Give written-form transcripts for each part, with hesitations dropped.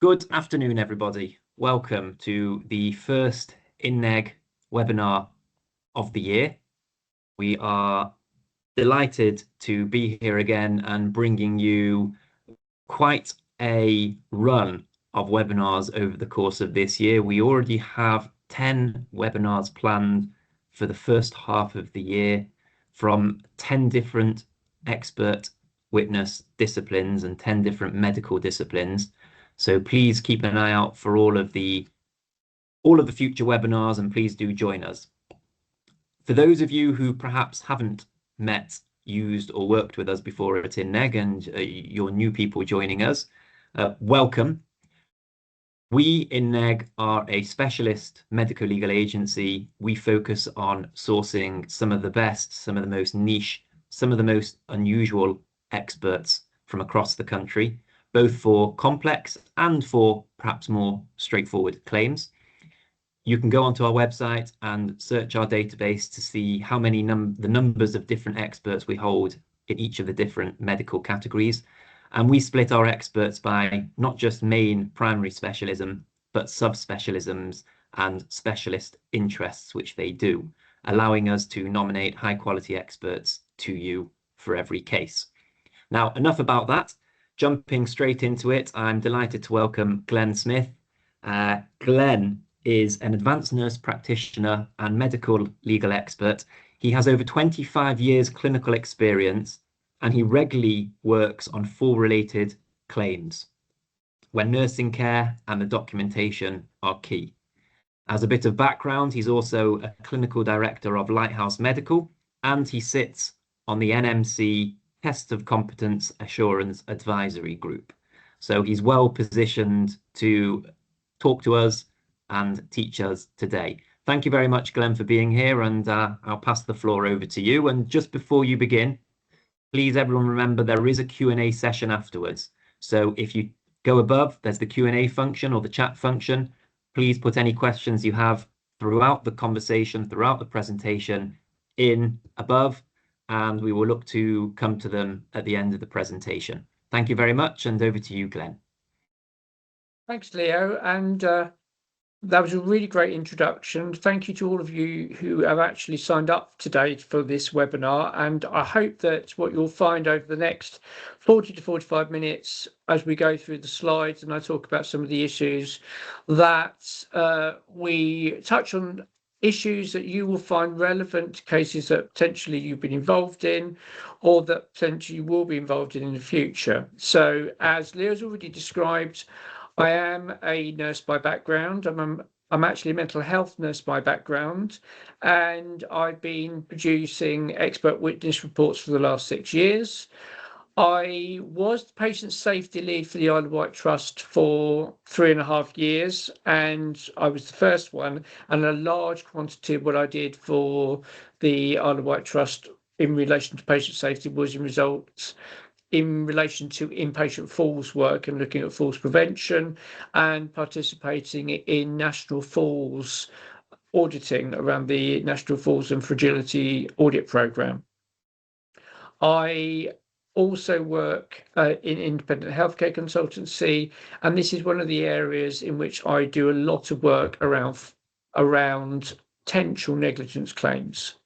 Good afternoon, everybody. Welcome to the first INNEG webinar of the year. We are delighted to be here again and bringing you quite a run of webinars over the course of this year. We already have 10 webinars planned for the first half of the year from 10 different expert witness disciplines and 10 different medical disciplines. So please keep an eye out for all of the future webinars, and please do join us. For those of you who perhaps haven't met, used or worked with us before at INNEG, and you're new people joining us, welcome. We, INNEG, are a specialist medico-legal agency. We focus on sourcing some of the best, some of the most niche, some of the most unusual experts from across the country, both for complex and for perhaps more straightforward claims. You can go onto our website and search our database to see how many the numbers of different experts we hold in each of the different medical categories. And we split our experts by not just main primary specialism, but subspecialisms and specialist interests, which they do, allowing us to nominate high quality experts to you for every case. Now, enough about that. Jumping straight into it, I'm delighted to welcome Glenn Smith. Glenn is an advanced nurse practitioner and medical legal expert. He has over 25 years clinical experience, and he regularly works on fall-related claims when nursing care and the documentation are key. As a bit of background, he's also a clinical director of Lighthouse Medical, and he sits on the NMC Test of Competence Assurance Advisory Group. So he's well positioned to talk to us and teach us today. Thank you very much, Glenn, for being here, and I'll pass the floor over to you. And just before you begin, please everyone remember there is a Q&A session afterwards. So if you go above, there's the Q&A function or the chat function. Please put any questions you have throughout the conversation, throughout the presentation in above, and we will look to come to them at the end of the presentation. Thank you very much, and over to you, Glenn. Thanks, Leo, and that was a really great introduction. Thank you to all of you who have actually signed up today for this webinar, and I hope that what you'll find over the next 40 to 45 minutes as we go through the slides and I talk about some of the issues, that we touch on issues that you will find relevant to cases that potentially you've been involved in or that potentially you will be involved in the future. So as Leo's already described, I am a nurse by background. I'm actually a mental health nurse by background, and I've been producing expert witness reports for the last 6 years. I was the patient safety lead for the Isle of Wight Trust for 3.5 years, and I was the first one, and a large quantity of what I did for the Isle of Wight Trust in relation to patient safety was in relation to inpatient falls work and looking at falls prevention and participating in national falls auditing around the National Falls and Fragility Audit Programme. I also work in independent healthcare consultancy, and this is one of the areas in which I do a lot of work around potential negligence claims.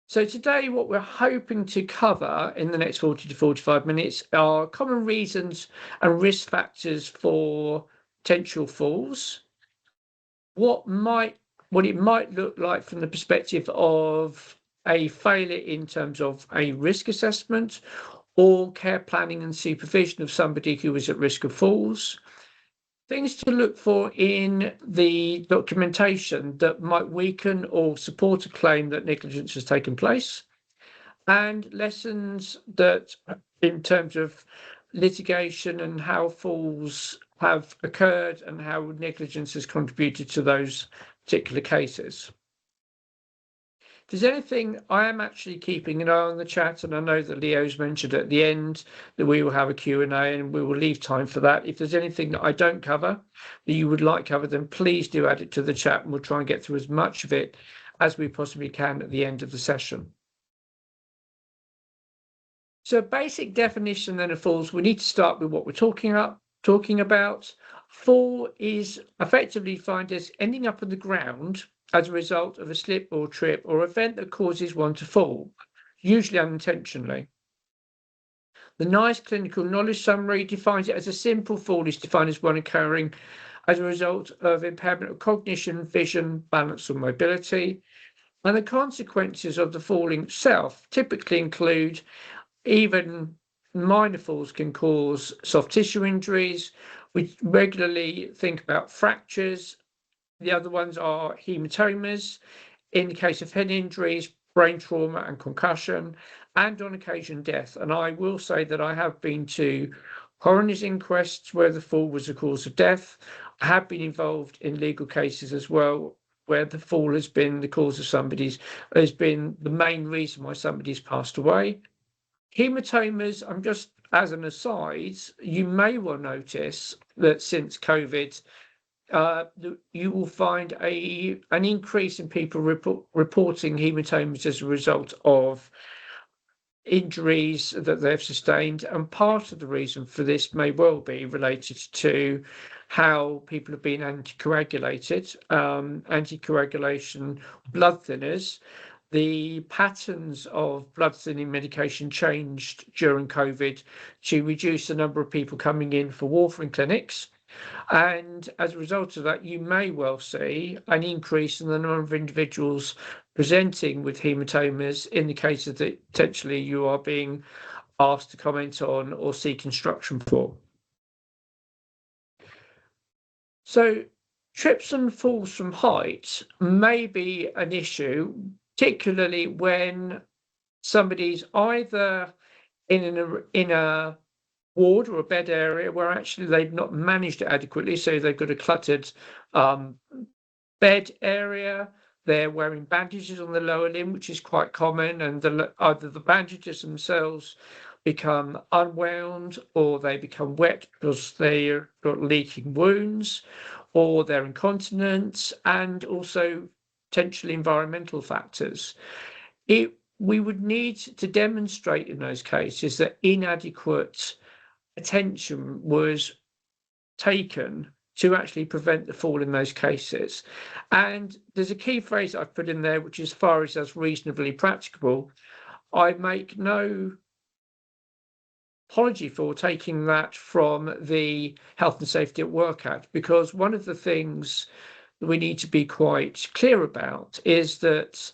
So today what we're hoping to cover in the next 40 to 45 minutes are common reasons and risk factors for potential falls, what it might look like from the perspective of a failure in terms of a risk assessment or care planning and supervision of somebody who is at risk of falls, things to look for in the documentation that might weaken or support a claim that negligence has taken place, and lessons that in terms of litigation and how falls have occurred and how negligence has contributed to those particular cases. If there's anything, I am actually keeping an eye on the chat, and I know that Leo's mentioned at the end that we will have a Q&A and we will leave time for that. If there's anything that I don't cover that you would like covered, then please do add it to the chat and we'll try and get through as much of it as we possibly can at the end of the session. So a basic definition then of falls, we need to start with what we're talking about. talking about. Fall is effectively defined as ending up on the ground as a result of a slip or trip or event that causes one to fall, usually unintentionally. The NICE Clinical Knowledge Summary defines it as a simple fall is defined as one occurring as a result of impairment of cognition, vision, balance, or mobility. And the consequences of the falling itself typically include even minor falls can cause soft tissue injuries. We regularly think about fractures. The other ones are hematomas. In the case of head injuries, brain trauma and concussion, and on occasion death. And I will say that I have been to coroner's inquests where the fall was the cause of death. I have been involved in legal cases as well where the fall has been the cause of has been the main reason why somebody's passed away. Hematomas, I'm just as an aside, you may well notice that since COVID, you will find an increase in people reporting hematomas as a result of injuries that they've sustained. And part of the reason for this may well be related to how people have been anticoagulated, anticoagulation blood thinners. The patterns of blood thinning medication changed during COVID to reduce the number of people coming in for warfarin clinics. And as a result of that, you may well see an increase in the number of individuals presenting with hematomas in the case that potentially you are being asked to comment on or seek instruction for. So trips and falls from height may be an issue, particularly when somebody's either in a ward or a bed area where actually they've not managed it adequately, so they've got a cluttered bed area. They're wearing bandages on the lower limb, which is quite common, and either the bandages themselves become unwound or they become wet because they've got leaking wounds, or they're incontinent, and also potentially environmental factors. We would need to demonstrate in those cases that inadequate attention was taken to actually prevent the fall in those cases. And there's a key phrase I've put in there, which is as far as that's reasonably practicable. I make no apology for taking that from the Health and Safety at Work Act, because one of the things that we need to be quite clear about is that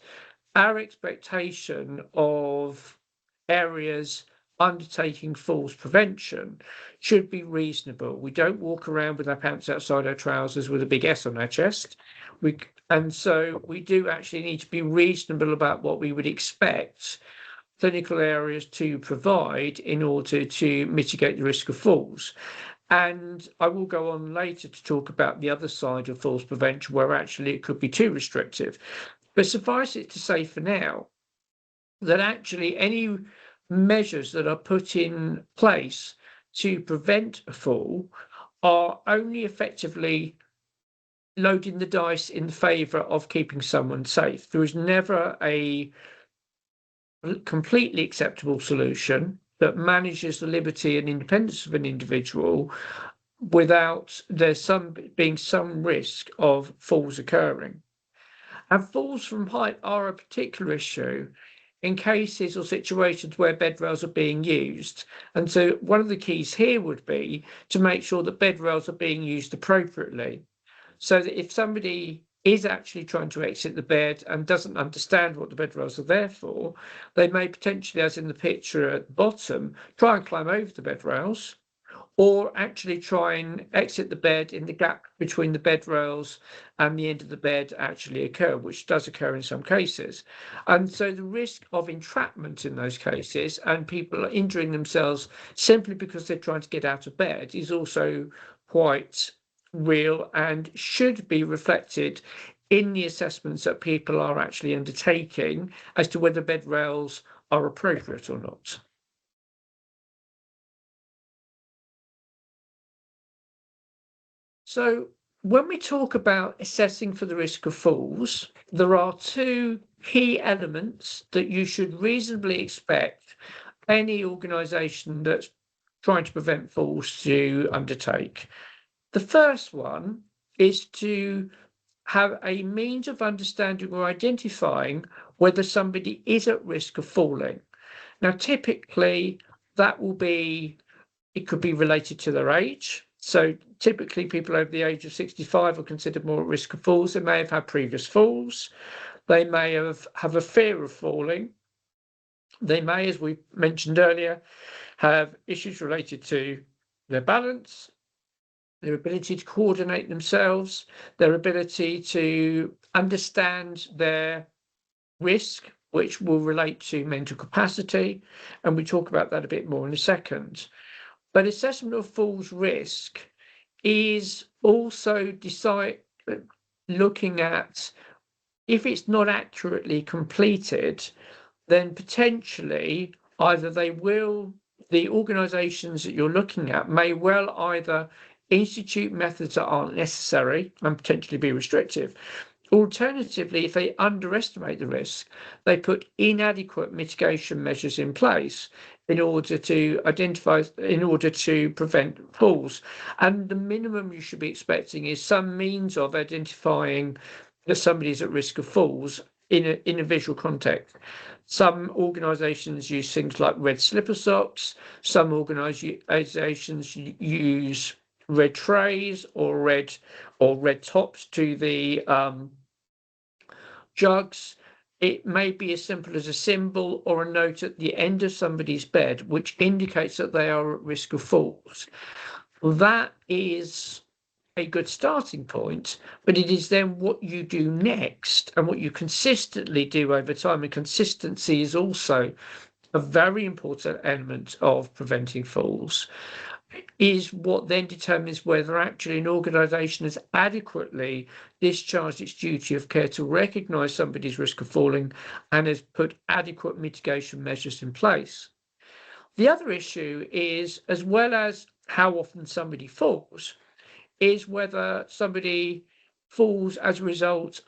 our expectation of areas undertaking falls prevention should be reasonable. We don't walk around with our pants outside our trousers with a big S on our chest. And so we do actually need to be reasonable about what we would expect clinical areas to provide in order to mitigate the risk of falls. And I will go on later to talk about the other side of falls prevention, where actually it could be too restrictive. But suffice it to say for now that actually any measures that are put in place to prevent a fall are only effectively loading the dice in favour of keeping someone safe. There is never a completely acceptable solution that manages the liberty and independence of an individual without there being some risk of falls occurring. And falls from height are a particular issue in cases or situations where bed rails are being used. And so one of the keys here would be to make sure that bed rails are being used appropriately, so that if somebody is actually trying to exit the bed and doesn't understand what the bed rails are there for, they may potentially, as in the picture at the bottom, try and climb over the bed rails, or actually try and exit the bed in the gap between the bed rails and the end of the bed actually occur, which does occur in some cases. And so the risk of entrapment in those cases and people injuring themselves simply because they're trying to get out of bed is also quite real and should be reflected in the assessments that people are actually undertaking as to whether bed rails are appropriate or not. So when we talk about assessing for the risk of falls, there are two key elements that you should reasonably expect any organisation that's trying to prevent falls to undertake. The first one is to have a means of understanding or identifying whether somebody is at risk of falling. Now, typically, that will be, it could be related to their age. So typically people over the age of 65 are considered more at risk of falls. They may have had previous falls. They may have a fear of falling. They may, as we mentioned earlier, have issues related to their balance, their ability to coordinate themselves, their ability to understand their risk, which will relate to mental capacity. And we talk about that a bit more in a second. But assessment of falls risk is also looking at, if it's not accurately completed, then potentially either the organisations that you're looking at may well either institute methods that aren't necessary and potentially be restrictive. Alternatively, if they underestimate the risk, they put inadequate mitigation measures in place in order to prevent falls. And the minimum you should be expecting is some means of identifying that somebody's at risk of falls in a visual context. Some organisations use things like red slipper socks. Some organisations use red trays or red tops to the jugs. It may be as simple as a symbol or a note at the end of somebody's bed, which indicates that they are at risk of falls. That is a good starting point, but it is then what you do next and what you consistently do over time. And consistency is also a very important element of preventing falls, is what then determines whether actually an organisation has adequately discharged its duty of care to recognise somebody's risk of falling and has put adequate mitigation measures in place. The other issue is, as well as how often somebody falls, is whether somebody falls as a result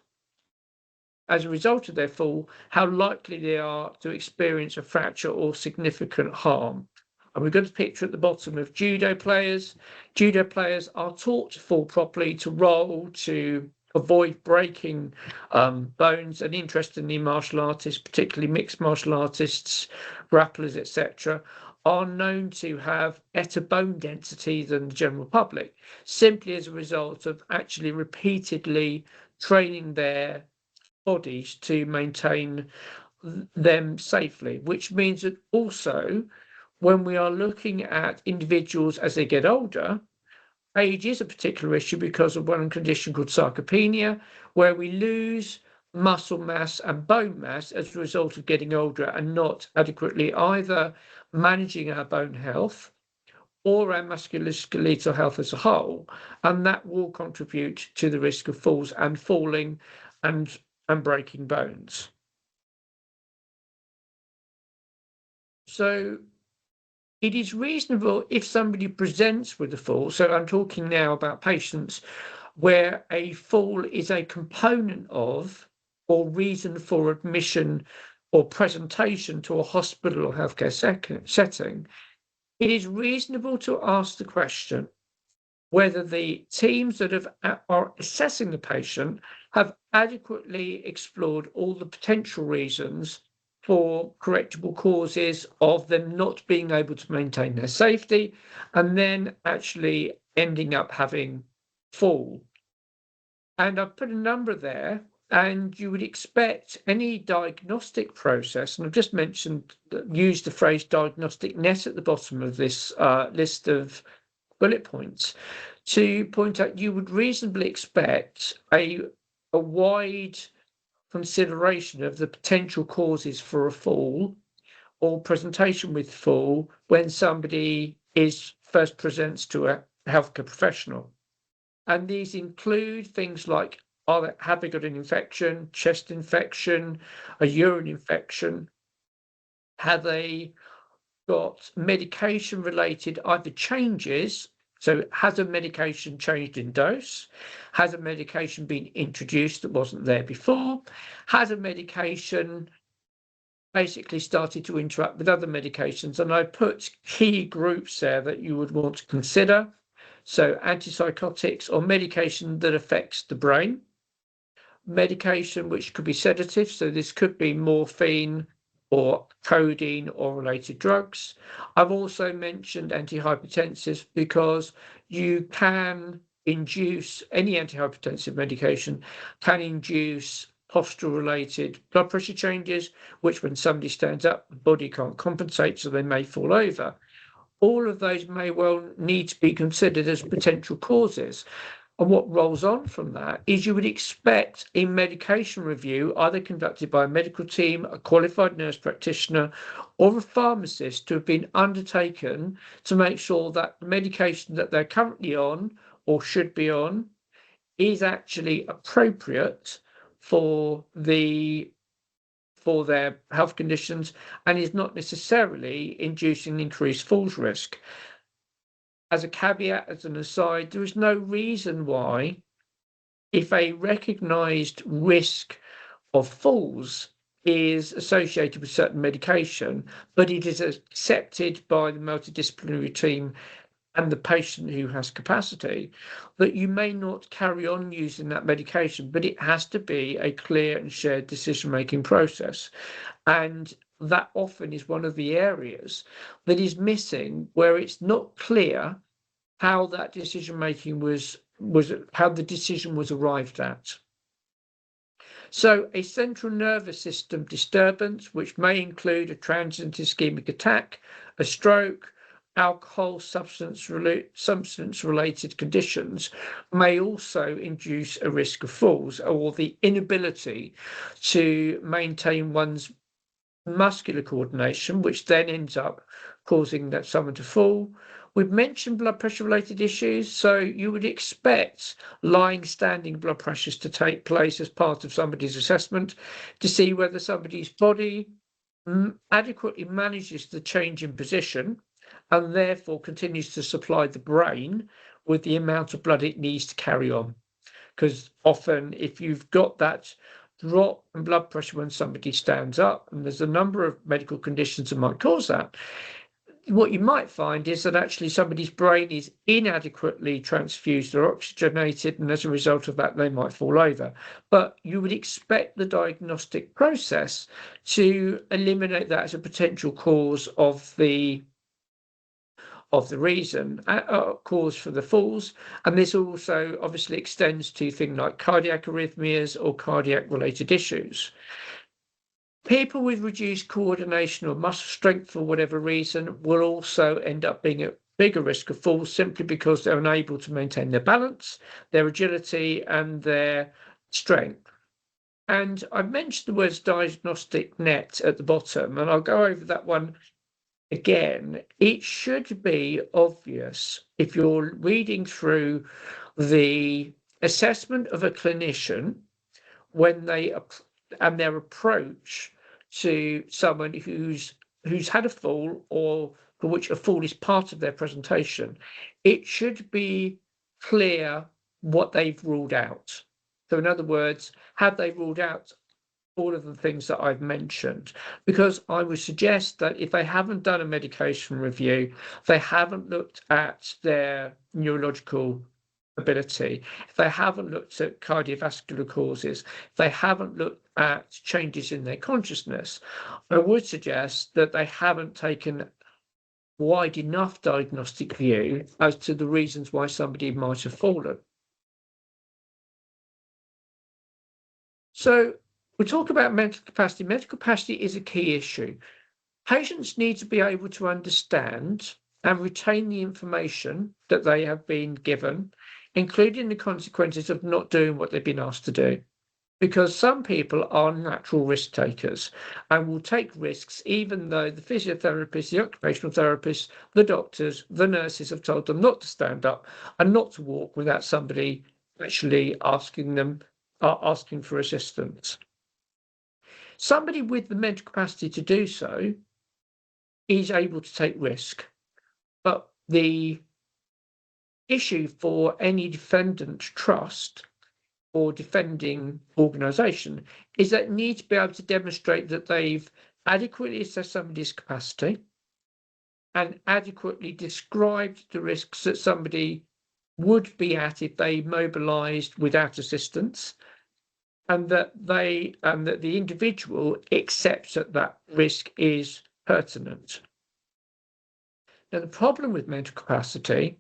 of their fall, how likely they are to experience a fracture or significant harm. And we've got a picture at the bottom of judo players. Judo players are taught to fall properly, to roll, to avoid breaking bones. And interestingly, martial artists, particularly mixed martial artists, grapplers, etc., are known to have better bone density than the general public, simply as a result of actually repeatedly training their bodies to maintain them safely, which means that also when we are looking at individuals as they get older, age is a particular issue because of one condition called sarcopenia, where we lose muscle mass and bone mass as a result of getting older and not adequately either managing our bone health or our musculoskeletal health as a whole, and that will contribute to the risk of falls and falling and breaking bones. So it is reasonable if somebody presents with a fall, so I'm talking now about patients where a fall is a component of or reason for admission or presentation to a hospital or healthcare setting, it is reasonable to ask the question whether the teams that are assessing the patient have adequately explored all the potential reasons for correctable causes of them not being able to maintain their safety and then actually ending up having fall. And I've put a number there, and you would expect any diagnostic process, and I've just used the phrase diagnostic net at the bottom of this list of bullet points, to point out you would reasonably expect a wide consideration of the potential causes for a fall or presentation with fall when somebody first presents to a healthcare professional. And these include things like, have they got an infection, chest infection, a urine infection? Have they got medication related either changes? So has a medication changed in dose? Has a medication been introduced that wasn't there before? Has a medication basically started to interact with other medications. And I put key groups there that you would want to consider. So antipsychotics or medication that affects the brain, medication which could be sedative. So this could be morphine or codeine or related drugs. I've also mentioned antihypertensives because you can induce any antihypertensive medication can induce postural related blood pressure changes, which when somebody stands up, the body can't compensate, so they may fall over. All of those may well need to be considered as potential causes. And what rolls on from that is you would expect a medication review, either conducted by a medical team, a qualified nurse practitioner, or a pharmacist, to have been undertaken to make sure that the medication that they're currently on or should be on is actually appropriate for their health conditions and is not necessarily inducing increased falls risk. As a caveat, as an aside, there is no reason why, if a recognised risk of falls is associated with certain medication, but it is accepted by the multidisciplinary team and the patient who has capacity, that you may not carry on using that medication, but it has to be a clear and shared decision-making process. And that often is one of the areas that is missing, where it's not clear how that decision-making was how the decision was arrived at. So a central nervous system disturbance, which may include a transient ischemic attack, a stroke, alcohol, substance-related conditions, may also induce a risk of falls, or the inability to maintain one's muscular coordination, which then ends up causing someone to fall. We've mentioned blood pressure related issues, so you would expect lying standing blood pressures to take place as part of somebody's assessment to see whether somebody's body adequately manages the change in position and therefore continues to supply the brain with the amount of blood it needs to carry on. Because often if you've got that drop in blood pressure when somebody stands up, and there's a number of medical conditions that might cause that, what you might find is that actually somebody's brain is inadequately transfused or oxygenated, and as a result of that, they might fall over. But you would expect the diagnostic process to eliminate that as a potential cause of the reason, cause for the falls. And this also obviously extends to things like cardiac arrhythmias or cardiac related issues. People with reduced coordination or muscle strength for whatever reason will also end up being at bigger risk of falls, simply because they're unable to maintain their balance, their agility and their strength. And I've mentioned the words diagnostic net at the bottom, and I'll go over that one again. It should be obvious if you're reading through the assessment of a clinician when they and their approach to someone who's had a fall, or for which a fall is part of their presentation, it should be clear what they've ruled out. So in other words, have they ruled out all of the things that I've mentioned? Because I would suggest that if they haven't done a medication review, they haven't looked at their neurological ability, if they haven't looked at cardiovascular causes, if they haven't looked at changes in their consciousness, I would suggest that they haven't taken wide enough diagnostic view as to the reasons why somebody might have fallen. So we talk about mental capacity. Mental capacity is a key issue. Patients need to be able to understand and retain the information that they have been given, including the consequences of not doing what they've been asked to do. Because some people are natural risk takers and will take risks even though the physiotherapists, the occupational therapists, the doctors, the nurses have told them not to stand up and not to walk without somebody actually asking for assistance. Somebody with the mental capacity to do so is able to take risk, but the issue for any defendant trust or defending organisation is that need to be able to demonstrate that they've adequately assessed somebody's capacity and adequately described the risks that somebody would be at if they mobilised without assistance, and that the individual accepts that risk is pertinent. Now, the problem with mental capacity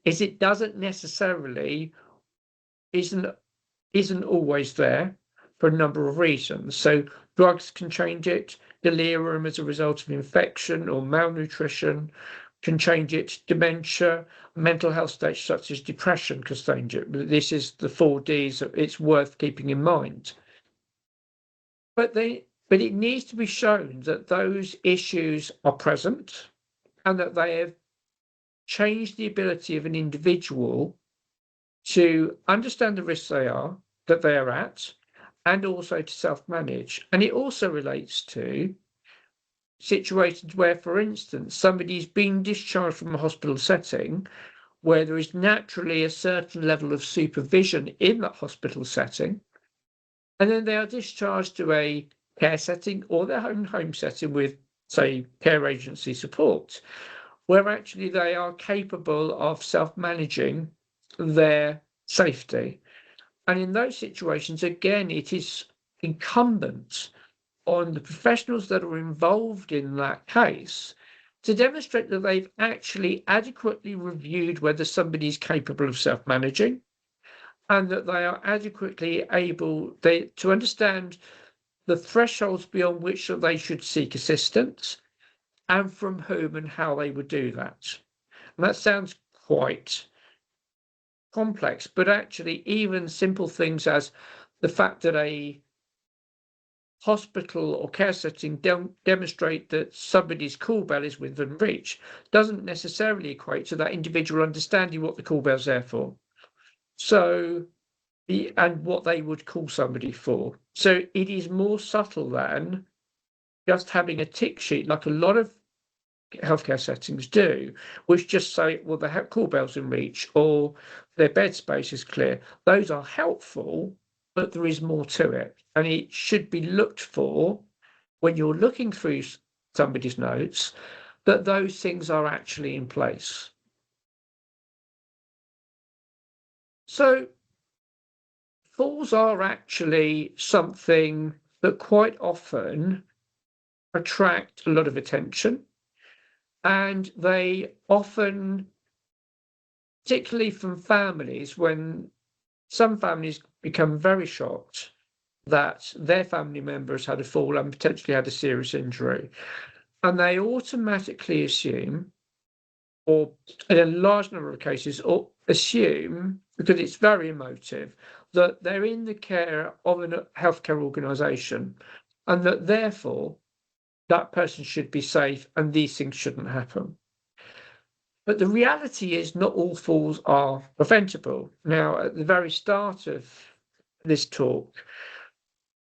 is it doesn't necessarily isn't always there for a number of reasons. So drugs can change it, delirium as a result of infection or malnutrition can change it, dementia, mental health states such as depression can change it. This is the 4Ds that it's worth keeping in mind. But it needs to be shown that those issues are present and that they have changed the ability of an individual to understand the risks that they are at, and also to self-manage. And it also relates to situations where, for instance, somebody's been discharged from a hospital setting where there is naturally a certain level of supervision in that hospital setting, and then they are discharged to a care setting or their own home setting with, say, care agency support, where actually they are capable of self-managing their safety. And in those situations, again, it is incumbent on the professionals that are involved in that case to demonstrate that they've actually adequately reviewed whether somebody is capable of self-managing, and that they are adequately able to understand the thresholds beyond which they should seek assistance, and from whom and how they would do that. And that sounds quite complex, but actually even simple things as the fact that a hospital or care setting demonstrate that somebody's call bell is within reach doesn't necessarily equate to that individual understanding what the call bell's there for. So, and what they would call somebody for. So it is more subtle than just having a tick sheet like a lot of healthcare settings do, which just say, well, the call bell's in reach or their bed space is clear. Those are helpful, but there is more to it. And it should be looked for when you're looking through somebody's notes, that those things are actually in place. So falls are actually something that quite often attract a lot of attention. And they often, particularly from families, when some families become very shocked that their family member has had a fall and potentially had a serious injury, and they automatically assume, or in a large number of cases, or assume, because it's very emotive, that they're in the care of a healthcare organisation, and that therefore that person should be safe and these things shouldn't happen. But the reality is not all falls are preventable. Now, at the very start of this talk,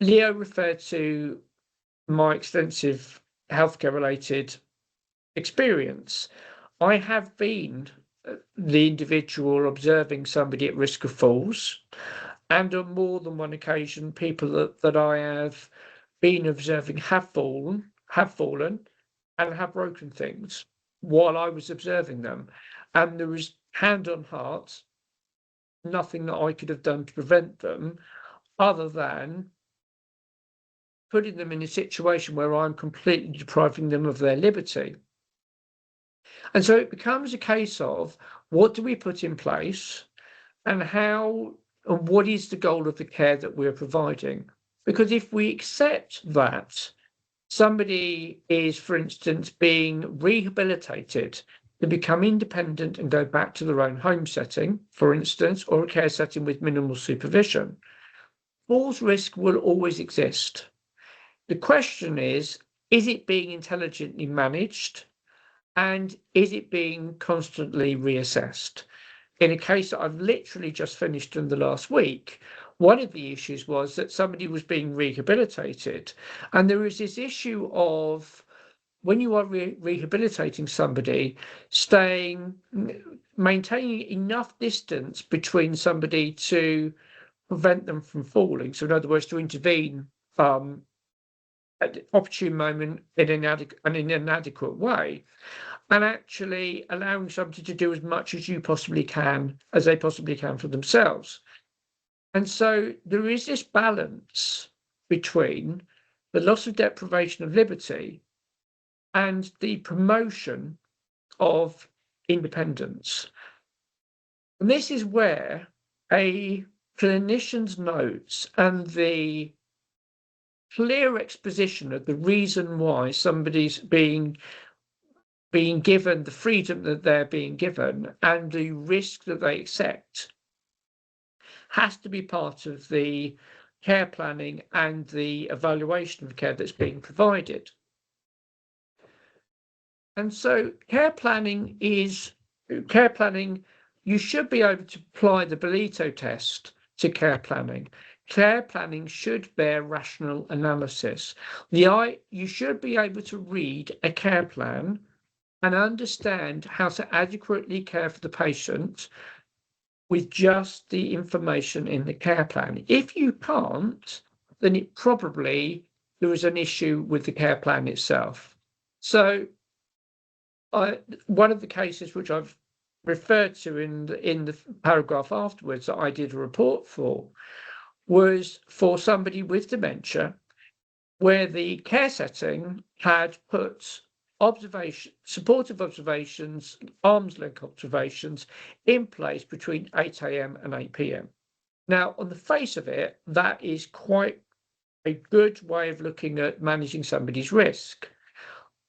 Leo referred to my extensive healthcare related experience. I have been the individual observing somebody at risk of falls, and on more than one occasion, people that I have been observing have fallen, and have broken things while I was observing them. And there was, hand on heart, nothing that I could have done to prevent them other than putting them in a situation where I'm completely depriving them of their liberty. And so it becomes a case of what do we put in place and how and what is the goal of the care that we're providing? Because if we accept that somebody is, for instance, being rehabilitated to become independent and go back to their own home setting, for instance, or a care setting with minimal supervision, falls risk will always exist. The question is it being intelligently managed, and is it being constantly reassessed? In a case that I've literally just finished in the last week, one of the issues was that somebody was being rehabilitated, and there is this issue of when you are rehabilitating somebody, maintaining enough distance between somebody to prevent them from falling. So in other words, to intervene at the opportune moment in an inadequate way, and actually allowing somebody to do as much as they possibly can for themselves. And so there is this balance between the loss of deprivation of liberty and the promotion of independence. And this is where a clinician's notes and the clear exposition of the reason why somebody's being given the freedom that they're being given and the risk that they accept has to be part of the care planning and the evaluation of care that's being provided. And so care planning, you should be able to apply the Bolito test to care planning. Care planning should bear rational analysis. You should be able to read a care plan and understand how to adequately care for the patient with just the information in the care plan. If you can't, then there is an issue with the care plan itself. So one of the cases which I've referred to in the paragraph afterwards that I did a report for was for somebody with dementia, where the care setting had put supportive observations, arm's length observations in place between 8 a.m. and 8 p.m. Now, on the face of it, that is quite a good way of looking at managing somebody's risk.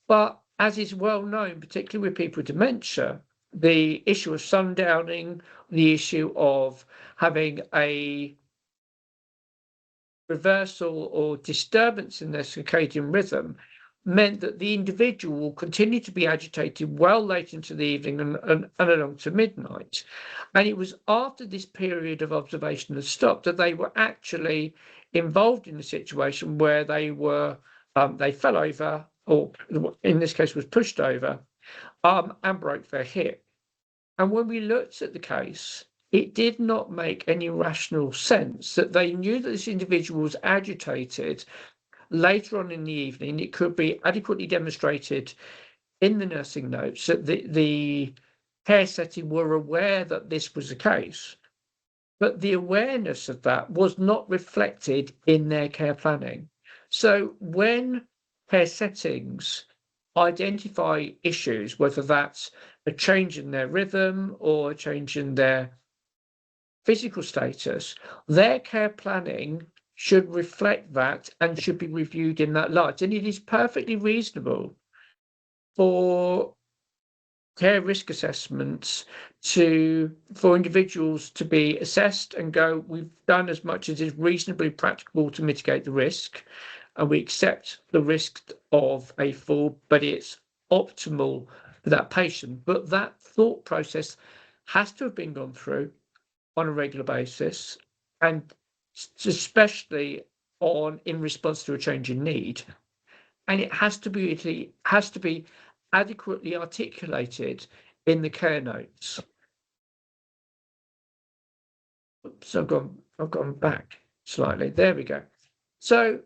But as is well known, particularly with people with dementia, the issue of sundowning, the issue of having a reversal or disturbance in their circadian rhythm meant that the individual will continue to be agitated well late into the evening and along to midnight. And it was after this period of observation had stopped that they were actually involved in a situation where they fell over, or in this case was pushed over, and broke their hip. And when we looked at the case, it did not make any rational sense that they knew that this individual was agitated later on in the evening. It could be adequately demonstrated in the nursing notes that the care setting were aware that this was the case, but the awareness of that was not reflected in their care planning. So when care settings identify issues, whether that's a change in their rhythm or a change in their physical status, their care planning should reflect that and should be reviewed in that light. And it is perfectly reasonable for care risk assessments for individuals to be assessed and go, we've done as much as is reasonably practicable to mitigate the risk, and we accept the risk of a fall, but it's optimal for that patient. But that thought process has to have been gone through on a regular basis, and especially in response to a change in need, and it has to be adequately articulated in the care notes. Oops, I've gone back slightly. There we go. So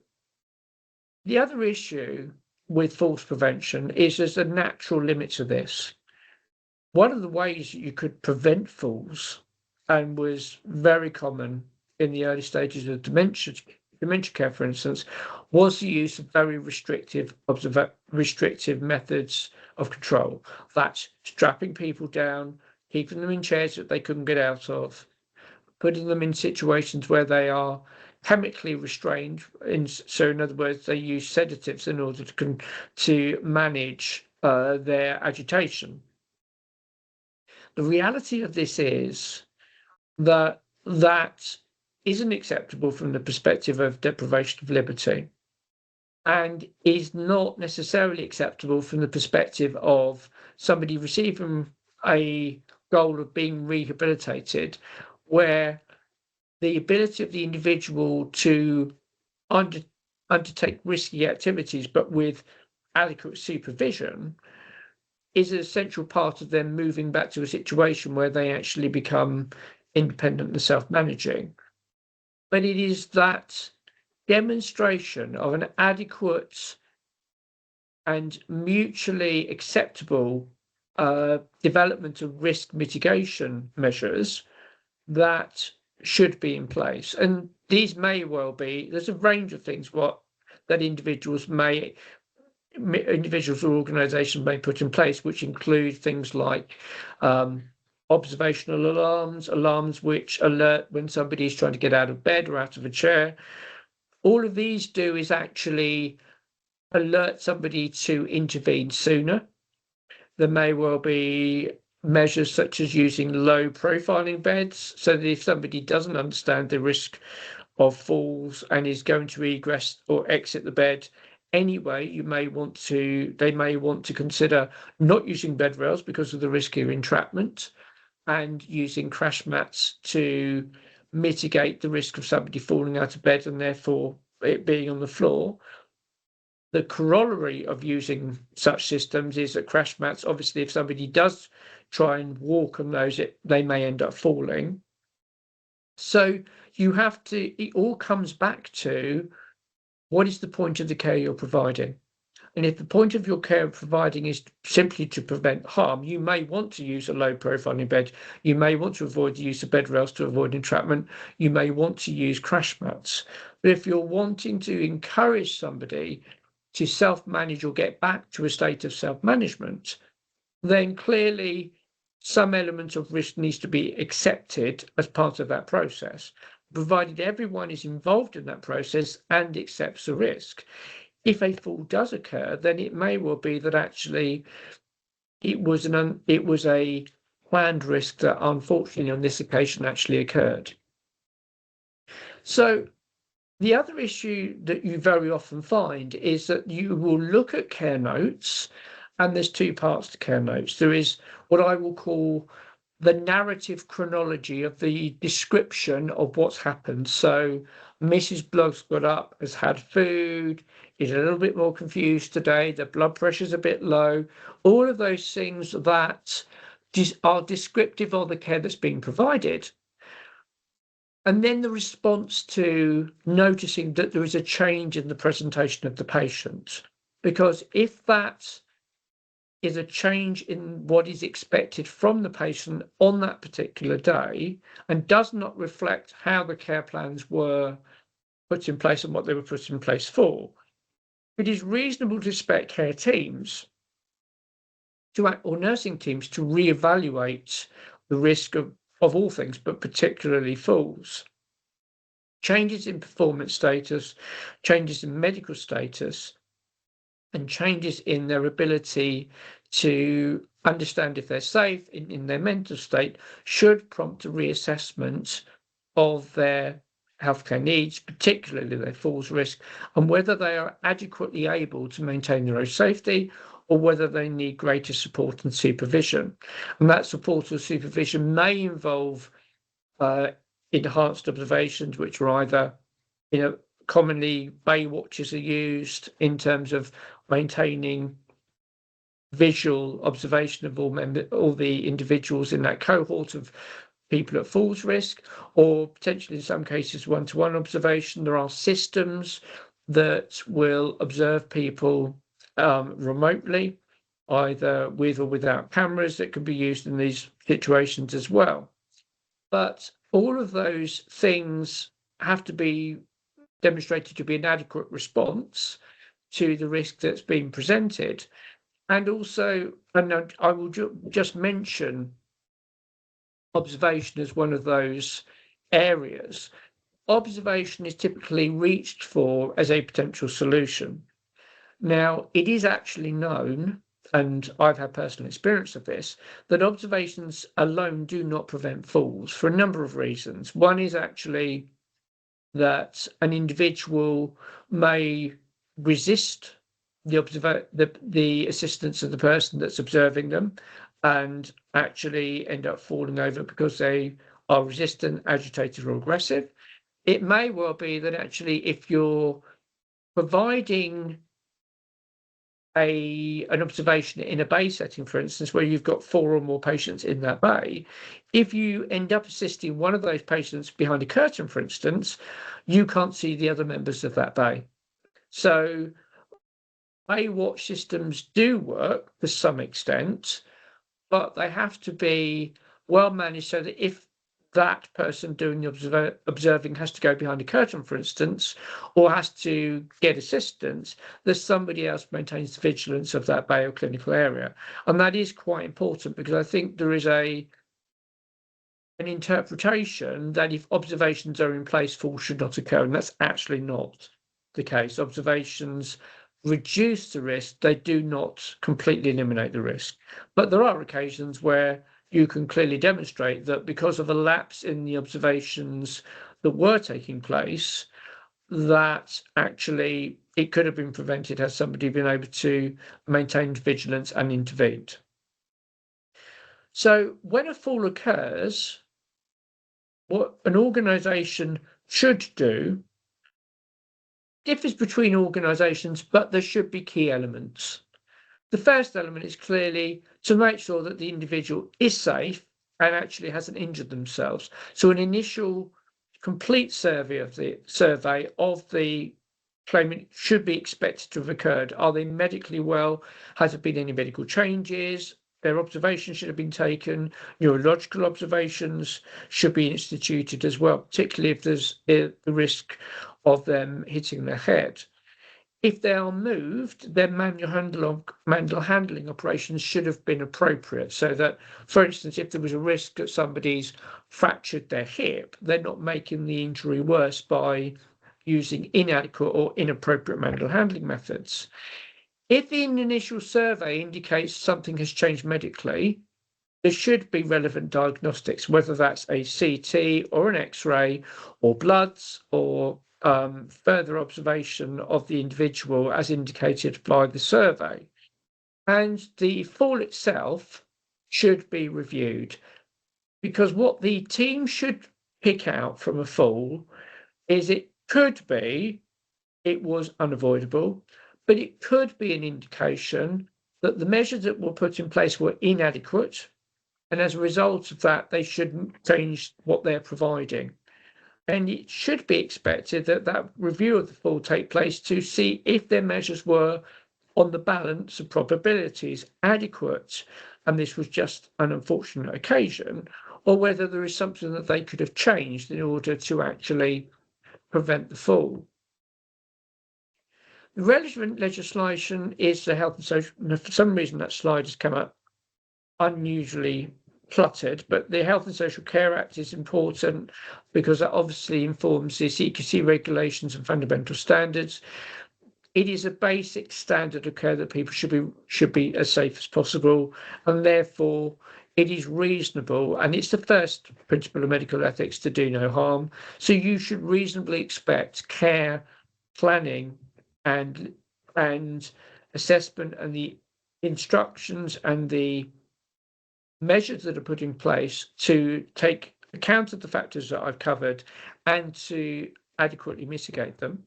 the other issue with falls prevention is there's a natural limit to this. One of the ways you could prevent falls, and was very common in the early stages of dementia care, for instance, was the use of very restrictive methods of control. That's strapping people down, keeping them in chairs that they couldn't get out of, putting them in situations where they are chemically restrained. So in other words, they use sedatives in order to manage their agitation. The reality of this is that isn't acceptable from the perspective of deprivation of liberty, and is not necessarily acceptable from the perspective of somebody receiving a goal of being rehabilitated, where the ability of the individual to undertake risky activities but with adequate supervision is an essential part of them moving back to a situation where they actually become independent and self-managing. But it is that demonstration of an adequate and mutually acceptable development of risk mitigation measures that should be in place. And these may well be, there's a range of things that individuals or organisations may put in place, which include things like observational alarms which alert when somebody is trying to get out of bed or out of a chair. All of these do is actually alert somebody to intervene sooner. There may well be measures such as using low profiling beds, so that if somebody doesn't understand the risk of falls and is going to egress or exit the bed anyway, they may want to consider not using bed rails because of the risk of entrapment, and using crash mats to mitigate the risk of somebody falling out of bed and therefore it being on the floor. The corollary of using such systems is that crash mats, obviously, if somebody does try and walk on those, they may end up falling. So it all comes back to, what is the point of the care you're providing? And if the point of your care providing is simply to prevent harm, you may want to use a low profiling bed. You may want to avoid the use of bed rails to avoid entrapment. You may want to use crash mats. But if you're wanting to encourage somebody to self-manage or get back to a state of self-management, then clearly some element of risk needs to be accepted as part of that process, provided everyone is involved in that process and accepts the risk. If a fall does occur, then it may well be that actually it was a planned risk that unfortunately on this occasion actually occurred. So the other issue that you very often find is that you will look at care notes, and there's two parts to care notes. There is what I will call the narrative chronology of the description of what's happened. So Mrs. Bloggs got up, has had food, is a little bit more confused today, the blood pressure's a bit low, all of those things that are descriptive of the care that's being provided. And then the response to noticing that there is a change in the presentation of the patient. Because if that is a change in what is expected from the patient on that particular day and does not reflect how the care plans were put in place and what they were put in place for, it is reasonable to expect care teams or nursing teams to reevaluate the risk of all things, but particularly falls. Changes in performance status, changes in medical status, and changes in their ability to understand if they're safe in their mental state should prompt a reassessment of their healthcare needs, particularly their falls risk, and whether they are adequately able to maintain their own safety or whether they need greater support and supervision. And that support or supervision may involve enhanced observations, which are either, commonly bay watches are used in terms of maintaining visual observation of all the individuals in that cohort of people at falls risk, or potentially in some cases one-to-one observation. There are systems that will observe people remotely, either with or without cameras, that can be used in these situations as well. But all of those things have to be demonstrated to be an adequate response to the risk that's being presented. And also, and I will just mention observation as one of those areas. Observation is typically reached for as a potential solution. Now, it is actually known, and I've had personal experience of this, that observations alone do not prevent falls for a number of reasons. One is actually that an individual may resist the assistance of the person that's observing them and actually end up falling over because they are resistant, agitated, or aggressive. It may well be that actually if you're providing an observation in a bay setting, for instance, where you've got 4 or more patients in that bay, if you end up assisting one of those patients behind a curtain, for instance, you can't see the other members of that bay. So bay watch systems do work to some extent, but they have to be well managed so that if that person doing the observing has to go behind a curtain, for instance, or has to get assistance, there's somebody else maintains the vigilance of that bay or clinical area. And that is quite important, because I think there is an interpretation that if observations are in place, falls should not occur, and that's actually not the case. Observations reduce the risk, they do not completely eliminate the risk. But there are occasions where you can clearly demonstrate that because of a lapse in the observations that were taking place, that actually it could have been prevented had somebody been able to maintain vigilance and intervened. So when a fall occurs, what an organisation should do differs between organisations, but there should be key elements. The first element is clearly to make sure that the individual is safe and actually hasn't injured themselves. So an initial complete survey of the claimant should be expected to have occurred. Are they medically well? Has there been any medical changes? Their observations should have been taken. Neurological observations should be instituted as well, particularly if there's the risk of them hitting their head. If they are moved, then manual handling operations should have been appropriate, so that, for instance, if there was a risk that somebody's fractured their hip, they're not making the injury worse by using inadequate or inappropriate manual handling methods. If the initial survey indicates something has changed medically, there should be relevant diagnostics, whether that's a CT or an X-ray or bloods or further observation of the individual as indicated by the survey. And the fall itself should be reviewed, because what the team should pick out from a fall is it could be it was unavoidable, but it could be an indication that the measures that were put in place were inadequate, and as a result of that, they shouldn't change what they're providing. And it should be expected that that review of the fall take place to see if their measures were, on the balance of probabilities, adequate, and this was just an unfortunate occasion, or whether there is something that they could have changed in order to actually prevent the fall. The relevant legislation is the Health and Social. For some reason, that slide has come up unusually cluttered, but the Health and Social Care Act is important because that obviously informs the CQC regulations and fundamental standards. It is a basic standard of care that people should be as safe as possible, and therefore it is reasonable, and it's the first principle of medical ethics to do no harm. So you should reasonably expect care planning and assessment and the instructions and the measures that are put in place to take account of the factors that I've covered and to adequately mitigate them.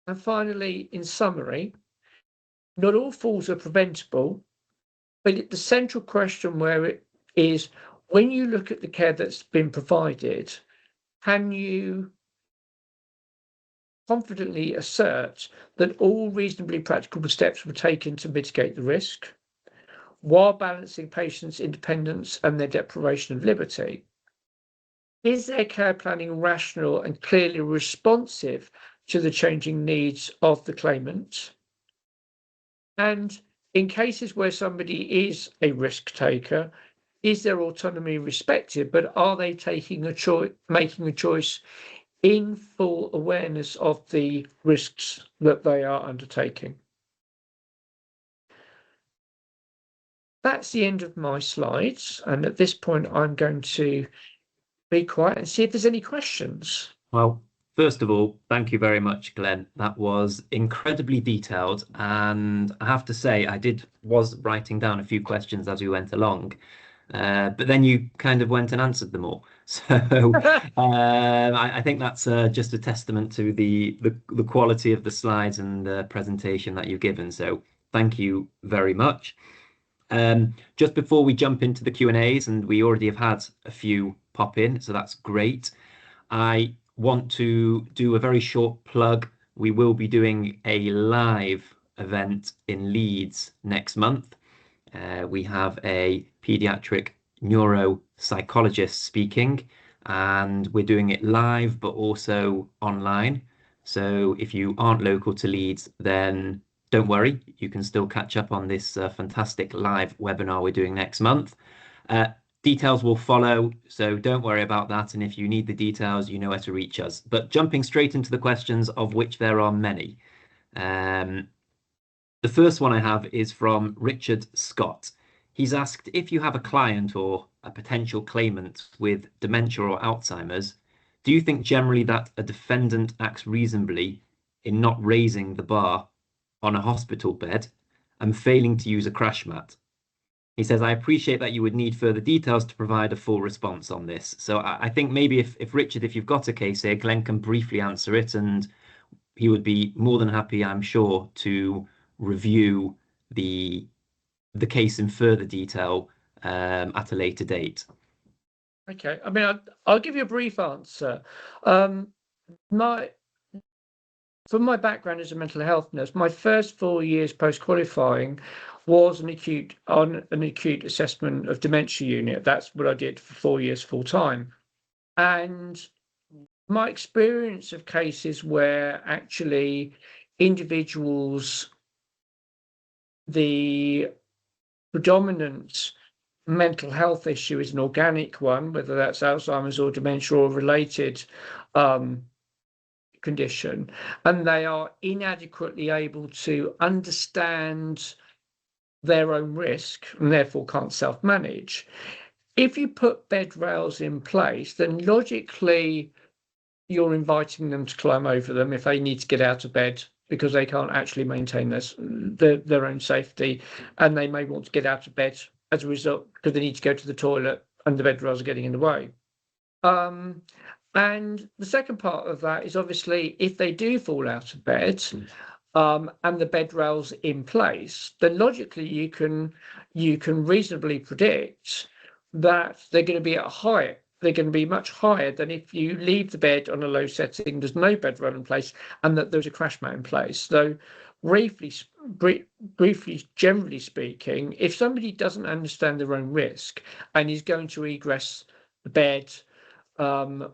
And finally, in summary, not all falls are preventable, but the central question where it is, when you look at the care that's been provided, can you confidently assert that all reasonably practicable steps were taken to mitigate the risk, while balancing patients' independence and their deprivation of liberty? Is their care planning rational and clearly responsive to the changing needs of the claimant? And in cases where somebody is a risk taker, is their autonomy respected, but are they making a choice in full awareness of the risks that they are undertaking? That's the end of my slides, and at this point I'm going to be quiet and see if there's any questions. Well, first of all, thank you very much, Glenn. That was incredibly detailed, and I have to say I was writing down a few questions as we went along. but then you kind of went and answered them all. So I think that's just a testament to the quality of the slides and the presentation that you've given. So thank you very much. Just before we jump into the Q&As, and we already have had a few pop in, so that's great. I want to do a very short plug. We will be doing a live event in Leeds next month. We have a pediatric neuropsychologist speaking, and we're doing it live but also online. So if you aren't local to Leeds, then don't worry, you can still catch up on this fantastic live webinar we're doing next month. Details will follow, so don't worry about that. And if you need the details, you know where to reach us. But jumping straight into the questions, of which there are many. The first one I have is from Richard Scott. He's asked, if you have a client or a potential claimant with dementia or Alzheimer's, do you think generally that a defendant acts reasonably in not raising the bar on a hospital bed and failing to use a crash mat? He says, I appreciate that you would need further details to provide a full response on this. So I think maybe if Richard, if you've got a case here, Glenn can briefly answer it, and he would be more than happy, I'm sure, to review the case in further detail at a later date. Okay, I mean, I'll give you a brief answer. From my background as a mental health nurse, my first 4 years post-qualifying was an acute assessment of dementia unit. That's what I did for 4 years full time. And my experience of cases where actually individuals, the predominant mental health issue is an organic one, whether that's Alzheimer's or dementia or related condition, and they are inadequately able to understand their own risk and therefore can't self-manage. If you put bed rails in place, then logically you're inviting them to climb over them if they need to get out of bed because they can't actually maintain their own safety, and they may want to get out of bed as a result because they need to go to the toilet and the bed rails are getting in the way. And the second part of that is obviously if they do fall out of bed and the bed rail's in place, then logically you can reasonably predict that they're going to be at a height. They're going to be much higher than if you leave the bed on a low setting, there's no bed rail in place, and that there's a crash mat in place. So briefly, generally speaking, if somebody doesn't understand their own risk and is going to egress the bed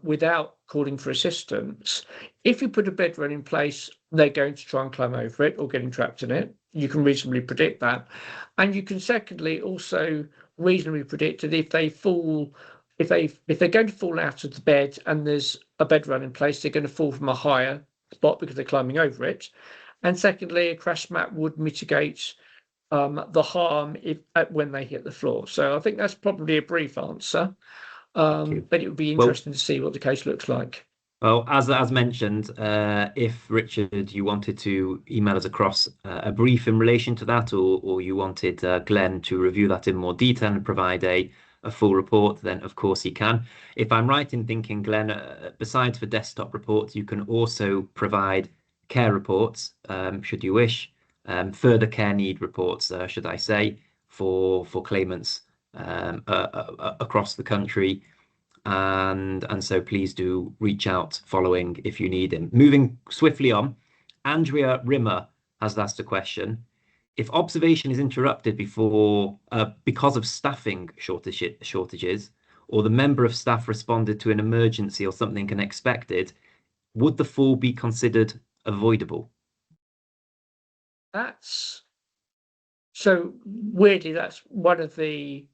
without calling for assistance, if you put a bed rail in place, they're going to try and climb over it or getting trapped in it. You can reasonably predict that. And you can secondly also reasonably predict that if they fall, if they're going to fall out of the bed and there's a bed rail in place, they're going to fall from a higher spot because they're climbing over it. And secondly, a crash mat would mitigate the harm when they hit the floor. So I think that's probably a brief answer, but it would be interesting to see what the case looks like. Well, as mentioned, if Richard, you wanted to email us across a brief in relation to that, or you wanted Glenn to review that in more detail and provide a full report, then of course he can. If I'm right in thinking, Glenn, besides for desktop reports, you can also provide care reports, should you wish, further care need reports, should I say, for claimants across the country. And so please do reach out following if you need him. Moving swiftly on, Andrea Rimmer has asked a question. If observation is interrupted because of staffing shortages, or the member of staff responded to an emergency or something unexpected, would the fall be considered avoidable? So weirdly, that's one of the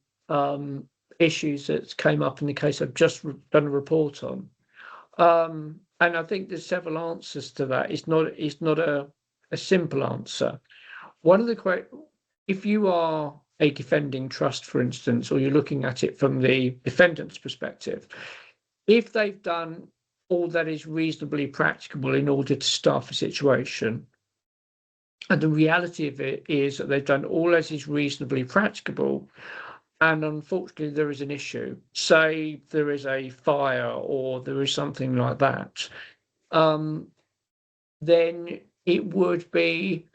issues that came up in the case I've just done a report on. And I think there's several answers to that. It's not a simple answer. If you are a defending trust, for instance, or you're looking at it from the defendant's perspective, if they've done all that is reasonably practicable in order to staff a situation, and the reality of it is that they've done all that is reasonably practicable, and unfortunately there is an issue, say there is a fire or there is something like that, then it would be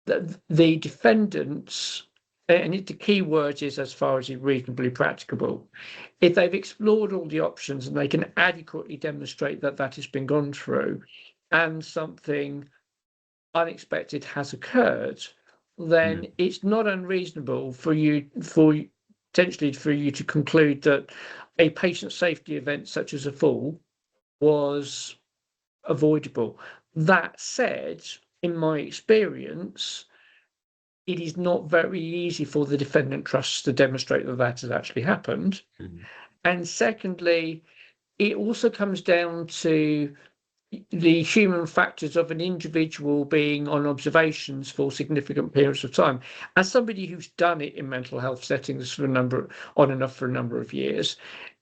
that the defendants, and the key word is as far as is reasonably practicable, if they've explored all the options and they can adequately demonstrate that that has been gone through and something unexpected has occurred, then it's not unreasonable for potentially for you to conclude that a patient safety event such as a fall was avoidable. That said, in my experience, it is not very easy for the defendant trusts to demonstrate that that has actually happened. And secondly, it also comes down to the human factors of an individual being on observations for significant periods of time. As somebody who's done it in mental health settings for on and off for a number of years,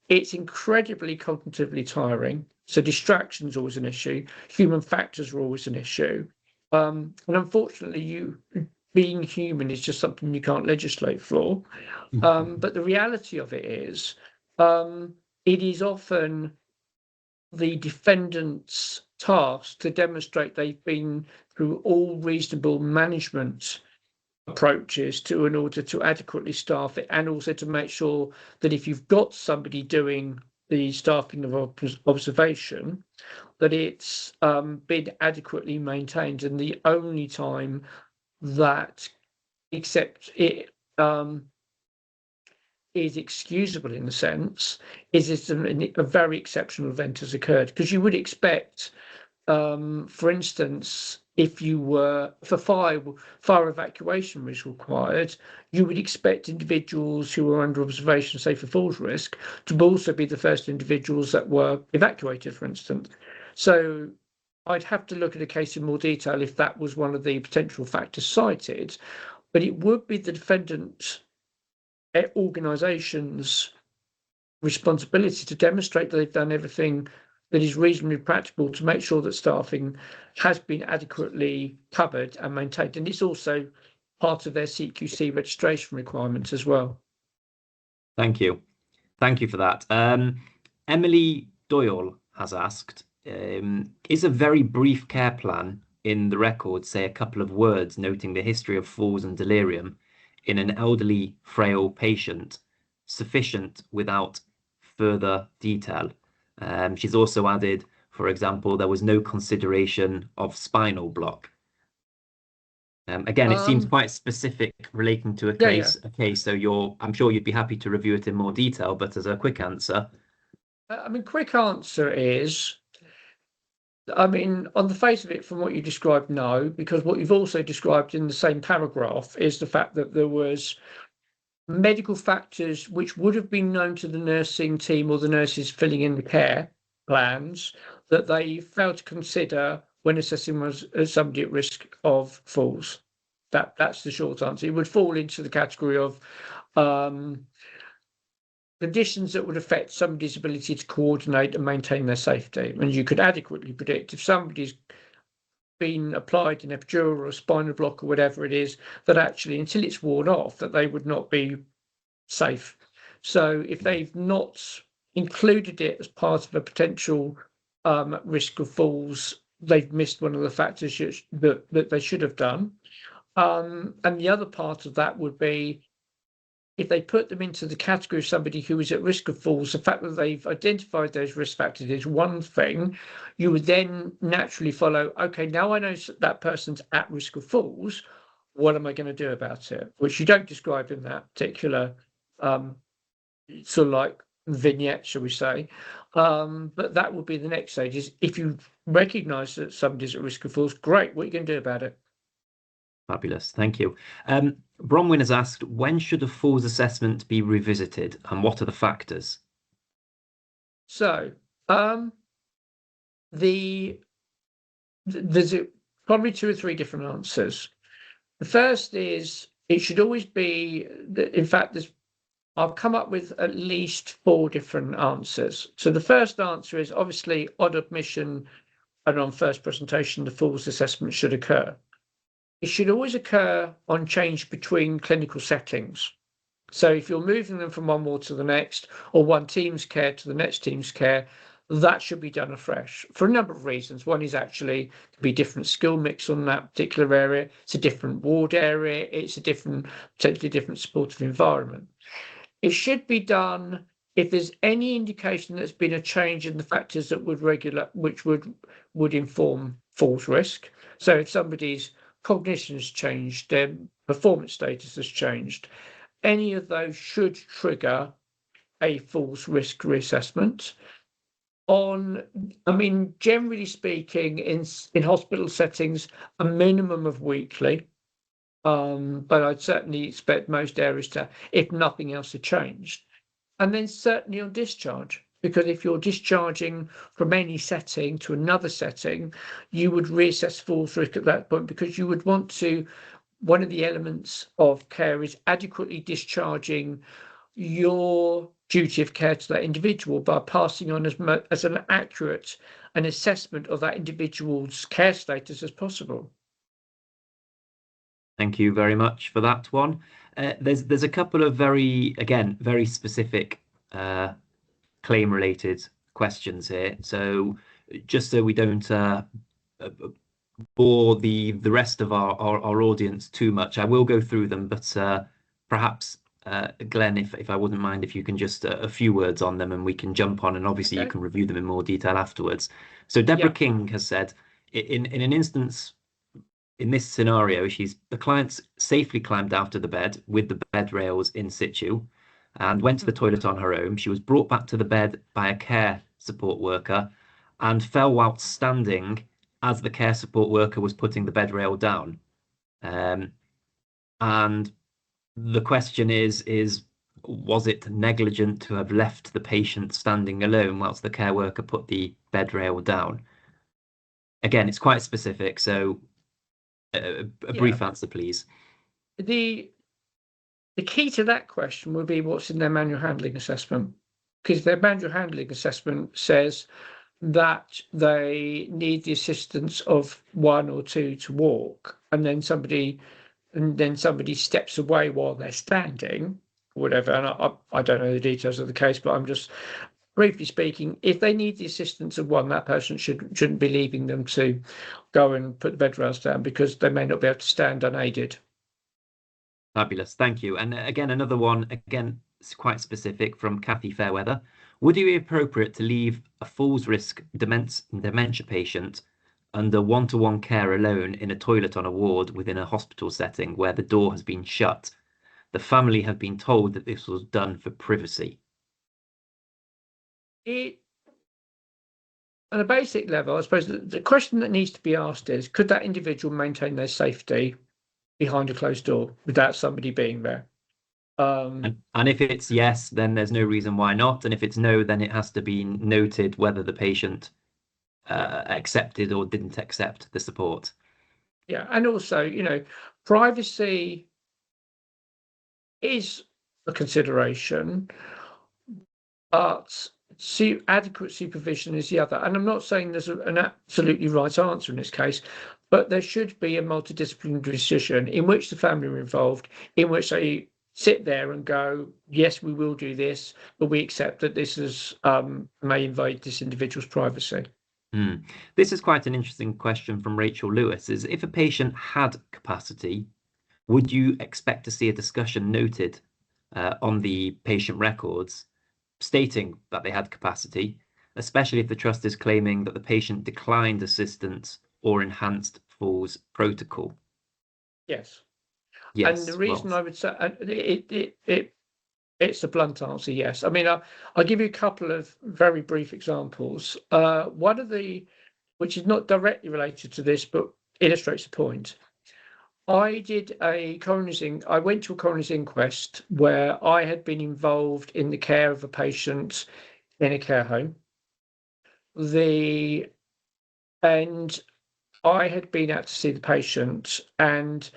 it's incredibly cognitively tiring. So distraction is always an issue. Human factors are always an issue. And unfortunately, being human is just something you can't legislate for. But the reality of it is, it is often the defendant's task to demonstrate they've been through all reasonable management approaches in order to adequately staff it, and also to make sure that if you've got somebody doing the staffing of observation, that it's been adequately maintained. And the only time that except it is excusable in a sense is if a very exceptional event has occurred, because you would expect, for instance, if fire evacuation was required, you would expect individuals who were under observation, say for falls risk, to also be the first individuals that were evacuated, for instance. So I'd have to look at a case in more detail if that was one of the potential factors cited, but it would be the defendant organisation's responsibility to demonstrate that they've done everything that is reasonably practical to make sure that staffing has been adequately covered and maintained. And it's also part of their CQC registration requirements as well. Thank you. Thank you for that. Emily Doyle has asked, is a very brief care plan in the record, say a couple of words noting the history of falls and delirium in an elderly, frail patient, sufficient without further detail? She's also added, for example, there was no consideration of spinal block. Again, it seems quite specific relating to a case. Yeah. So I'm sure you'd be happy to review it in more detail, but as a quick answer. Quick answer is, on the face of it, from what you described, no, because what you've also described in the same paragraph is the fact that there was medical factors which would have been known to the nursing team or the nurses filling in the care plans that they failed to consider when assessing somebody at risk of falls. That's the short answer. It would fall into the category of conditions that would affect somebody's ability to coordinate and maintain their safety. And you could adequately predict if somebody's been applied an epidural or a spinal block or whatever it is, that actually until it's worn off, that they would not be safe. So if they've not included it as part of a potential risk of falls, they've missed one of the factors that they should have done. And the other part of that would be, if they put them into the category of somebody who is at risk of falls, the fact that they've identified those risk factors is one thing. You would then naturally follow, okay, now I know that person's at risk of falls, what am I going to do about it? Which you don't describe in that particular sort of like vignette, shall we say. But that would be the next stage, is if you recognise that somebody's at risk of falls, great, what are you going to do about it? Fabulous, thank you. Bronwyn has asked, when should a falls assessment be revisited and what are the factors? So there's probably 2 or 3 different answers. The first is, it should always be, in fact, I've come up with at least 4 different answers. So the first answer is, obviously, on admission and on first presentation, the falls assessment should occur. It should always occur on change between clinical settings. So if you're moving them from one ward to the next, or one team's care to the next team's care, that should be done afresh for a number of reasons. One is actually to be different skill mix on that particular area. It's a different ward area. It's a potentially different supportive environment. It should be done if there's any indication there's been a change in the factors that would inform falls risk. So if somebody's cognition has changed, their performance status has changed, any of those should trigger a falls risk reassessment. Generally speaking, in hospital settings, a minimum of weekly. But I'd certainly expect most areas to, if nothing else, to change. And then certainly on discharge, because if you're discharging from any setting to another setting, you would reassess falls risk at that point, because you would want to, one of the elements of care is adequately discharging your duty of care to that individual by passing on as an accurate an assessment of that individual's care status as possible. Thank you very much for that one. There's a couple of very specific claim-related questions here. So just so we don't bore the rest of our audience too much, I will go through them, but perhaps Glenn, if I wouldn't mind, if you can just a few words on them and we can jump on, and obviously you can review them in more detail afterwards. So Deborah King has said, in an instance, in this scenario, the client safely climbed out of the bed with the bed rails in situ and went to the toilet on her own. She was brought back to the bed by a care support worker and fell while standing as the care support worker was putting the bed rail down. And the question is, was it negligent to have left the patient standing alone whilst the care worker put the bed rail down? Again, it's quite specific, so a brief answer, please. The key to that question would be what's in their manual handling assessment, because their manual handling assessment says that they need the assistance of one or two to walk, and then somebody steps away while they're standing, whatever. And I don't know the details of the case, but I'm just briefly speaking, if they need the assistance of one, that person shouldn't be leaving them to go and put the bed rails down, because they may not be able to stand unaided. Fabulous, thank you. And again, another one, it's quite specific, from Kathy Fairweather. Would it be appropriate to leave a falls risk dementia patient under one-to-one care alone in a toilet on a ward within a hospital setting where the door has been shut? The family have been told that this was done for privacy. At a basic level, I suppose the question that needs to be asked is, could that individual maintain their safety behind a closed door without somebody being there? And if it's yes, then there's no reason why not. And if it's no, then it has to be noted whether the patient accepted or didn't accept the support. Yeah, and also, privacy is a consideration, but adequate supervision is the other. And I'm not saying there's an absolutely right answer in this case, but there should be a multidisciplinary decision in which the family are involved, in which they sit there and go, yes, we will do this, but we accept that this may invade this individual's privacy. This is quite an interesting question from Rachel Lewis. Is if a patient had capacity, would you expect to see a discussion noted on the patient records stating that they had capacity, especially if the trust is claiming that the patient declined assistance or enhanced falls protocol? Yes. Yes. And the reason I would say it's a blunt answer, yes. I mean, I'll give you a couple of very brief examples. One of which is not directly related to this, but illustrates the point. I went to a coroner's inquest where I had been involved in the care of a patient in a care home. And I had been out to see the patient, and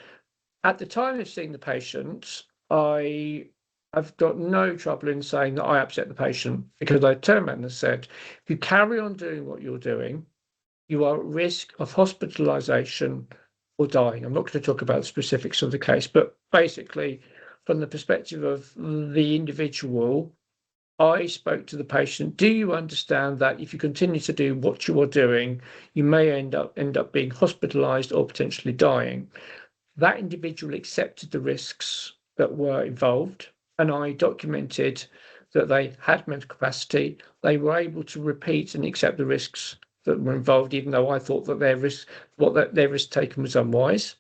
at the time of seeing the patient, I've got no trouble in saying that I upset the patient, because I turned around and said, if you carry on doing what you're doing, you are at risk of hospitalisation or dying. I'm not going to talk about the specifics of the case, but basically, from the perspective of the individual, I spoke to the patient. Do you understand that if you continue to do what you are doing, you may end up being hospitalized or potentially dying? That individual accepted the risks that were involved, and I documented that they had mental capacity. They were able to repeat and accept the risks that were involved, even though I thought that their risk taken was unwise.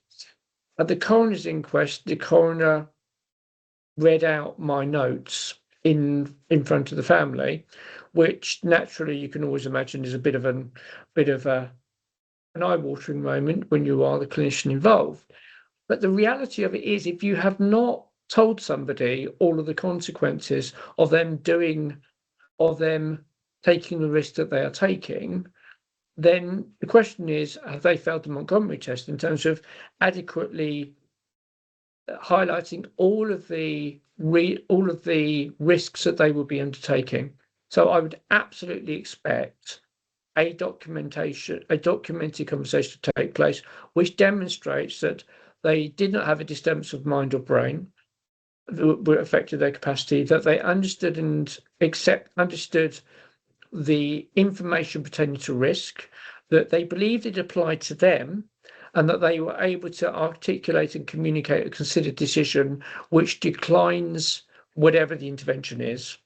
At the coroner's inquest, the coroner read out my notes in front of the family, which naturally you can always imagine is a bit of an eye-watering moment when you are the clinician involved. But the reality of it is, if you have not told somebody all of the consequences of them taking the risk that they are taking, then the question is, have they failed the Montgomery test in terms of adequately highlighting all of the risks that they will be undertaking? So I would absolutely expect a documented conversation to take place, which demonstrates that they did not have a disturbance of mind or brain that affected their capacity, that they understood the information pertaining to risk, that they believed it applied to them, and that they were able to articulate and communicate a considered decision which declines whatever the intervention is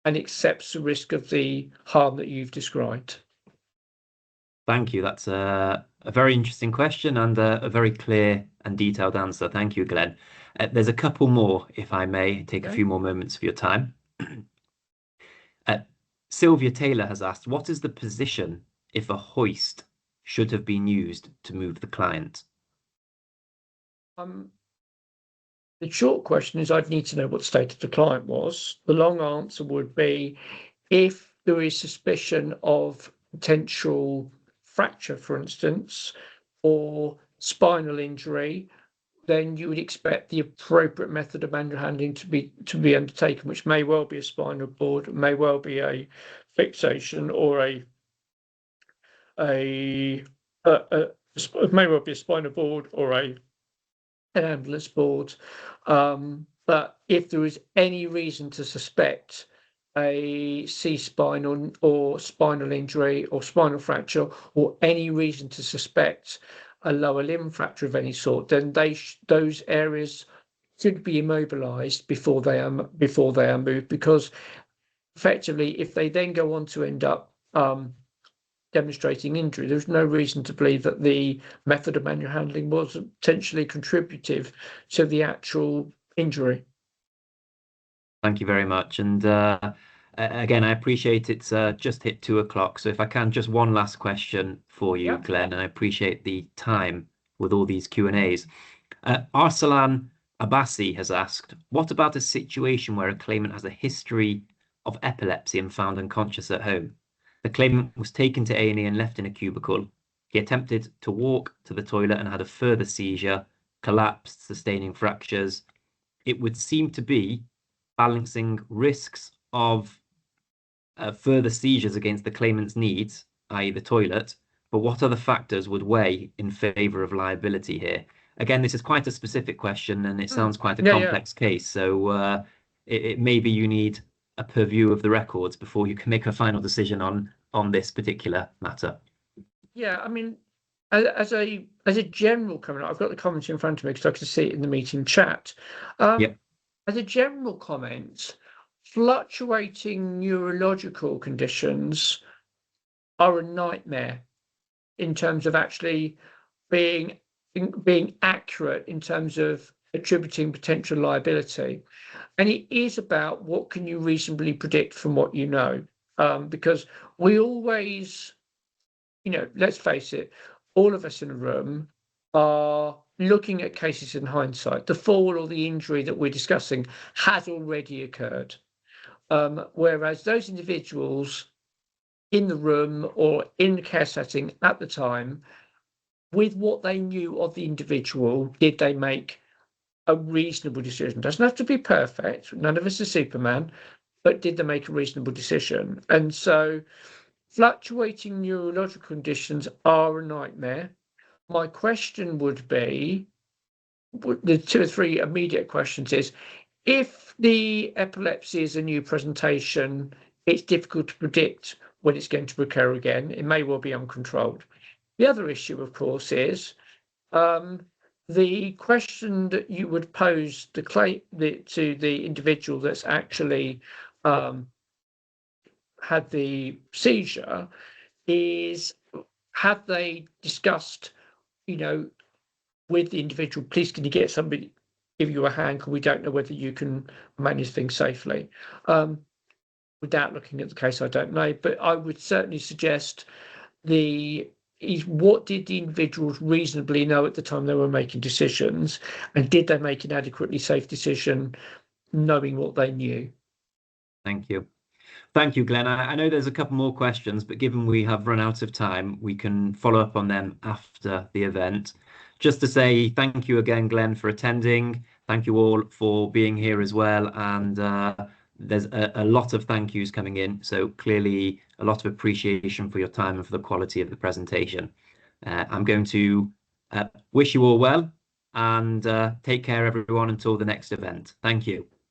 and accepts the risk of the harm that you've described. Thank you. That's a very interesting question and a very clear and detailed answer. Thank you, Glenn. There's a couple more, if I may take a few more moments of your time. Sylvia Taylor has asked, what is the position if a hoist should have been used to move the client? The short question is I'd need to know what the state of the client was. The long answer would be if there is suspicion of potential fracture, for instance, or spinal injury, then you would expect the appropriate method of manual handling to be undertaken, which may well be a spinal board, may well be a fixation, or it may well be a spinal board or an ambulance board. But if there is any reason to suspect a C-spine or spinal injury or spinal fracture, or any reason to suspect a lower limb fracture of any sort, then those areas should be immobilized before they are moved, because effectively, if they then go on to end up demonstrating injury, there's no reason to believe that the method of manual handling was potentially contributive to the actual injury. Thank you very much. And again, I appreciate it's just hit 2 o'clock. So if I can, just one last question for you, Glenn, and I appreciate the time with all these Q&As. Arsalan Abbasi has asked, what about a situation where a claimant has a history of epilepsy and found unconscious at home? The claimant was taken to A&E and left in a cubicle. He attempted to walk to the toilet and had a further seizure, collapsed, sustaining fractures. It would seem to be balancing risks of further seizures against the claimant's needs, i.e. the toilet, but what other factors would weigh in favour of liability here? Again, this is quite a specific question and it sounds quite a complex case, so it maybe you need a purview of the records before you can make a final decision on this particular matter. Yeah, I mean, as a general comment, I've got the comments in front of me because I can see it in the meeting chat. As a general comment, fluctuating neurological conditions are a nightmare in terms of actually being accurate in terms of attributing potential liability. And it is about what can you reasonably predict from what you know, because we always, let's face it, all of us in a room are looking at cases in hindsight. The fall or the injury that we're discussing has already occurred. Whereas those individuals in the room or in the care setting at the time, with what they knew of the individual, did they make a reasonable decision? Doesn't have to be perfect. None of us are Superman, but did they make a reasonable decision? And so fluctuating neurological conditions are a nightmare. My question would be, the 2 or 3 immediate questions is, if the epilepsy is a new presentation, it's difficult to predict when it's going to recur again. It may well be uncontrolled. The other issue, of course, is the question that you would pose to the individual that's actually had the seizure is, have they discussed, with the individual, please can you get somebody give you a hand because we don't know whether you can manage things safely. Without looking at the case, I don't know, but I would certainly suggest what did the individuals reasonably know at the time they were making decisions, and did they make an adequately safe decision knowing what they knew? Thank you. Thank you, Glenn. I know there's a couple more questions, but given we have run out of time, we can follow up on them after the event. Just to say thank you again, Glenn, for attending. Thank you all for being here as well. And there's a lot of thank yous coming in. So clearly a lot of appreciation for your time and for the quality of the presentation. I'm going to wish you all well and take care, everyone, until the next event. Thank you.